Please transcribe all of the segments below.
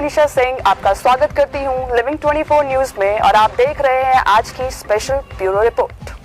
मनीषा सिंह आपका स्वागत करती हूं लिविंग 24 न्यूज में और आप देख रहे हैं आज की स्पेशल ब्यूरो रिपोर्ट।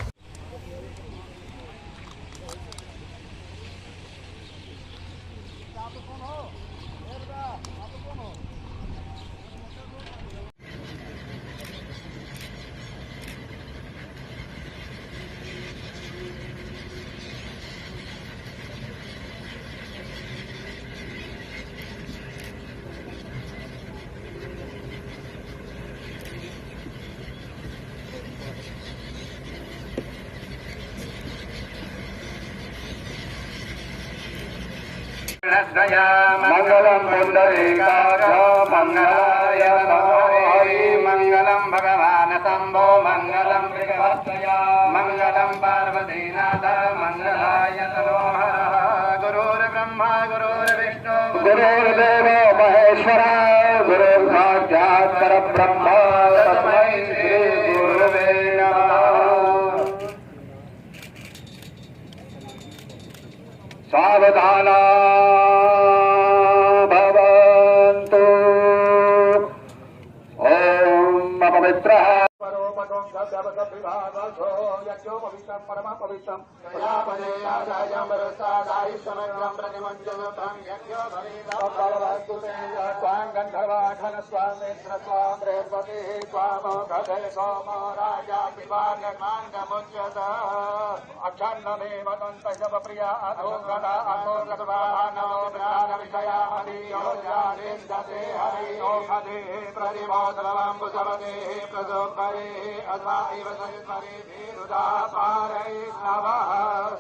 मंगलम पुंडरीकाक्ष मंगलाय नमो हरि मंगलम भगवान शंभो मंगलम मृगवत्सया मंगलम पार्वतीनाथ मंगलाय नमो हरः। गुरुर्ब्रह्मा गुरुर्विष्णु गुरुर्देवो महेश्वरा गुरुर्साक्षात् परब्रह्म तस्मै श्री गुरुवे नमः। सावधाना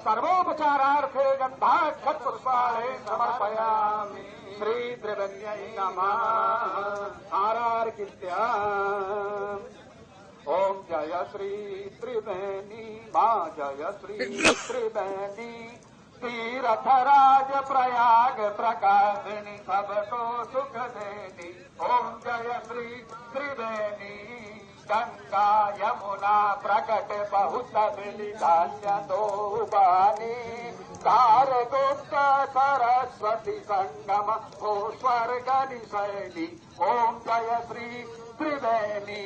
सर्वोपचारार्थे गन्धाक्षपुष्पाणि समर्पयामि। श्री त्रिवेण्यै नमः। आरार्कित्या ओम जय श्री त्रिवेणी मां जय श्री त्रिवेणी तीर्थराज प्रयाग प्रकाशिनी सबको सुख देनी। ओम जय श्री त्रिवेणी गंगा यमुना प्रकट बहुत मिली धान्य दो बानी कार गोप्त सरस्वती संगम हो स्वर्ग निशैली। ओम जय श्री त्रिवेणी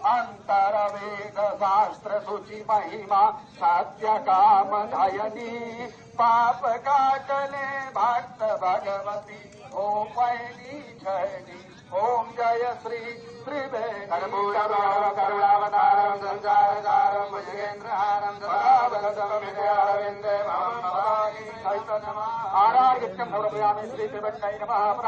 अंतर वेद शास्त्र सूचि महिमा सत्य काम धयनी पाप काटने भक्त भगवती ओम पैनी छैनी। ओम जय श्री त्रिवेणी करुणावतारम संसारसारम भुजगेन्द्रहारम सदा आरार्यम समर्पयामि। श्री त्रिवेण्यै नमः।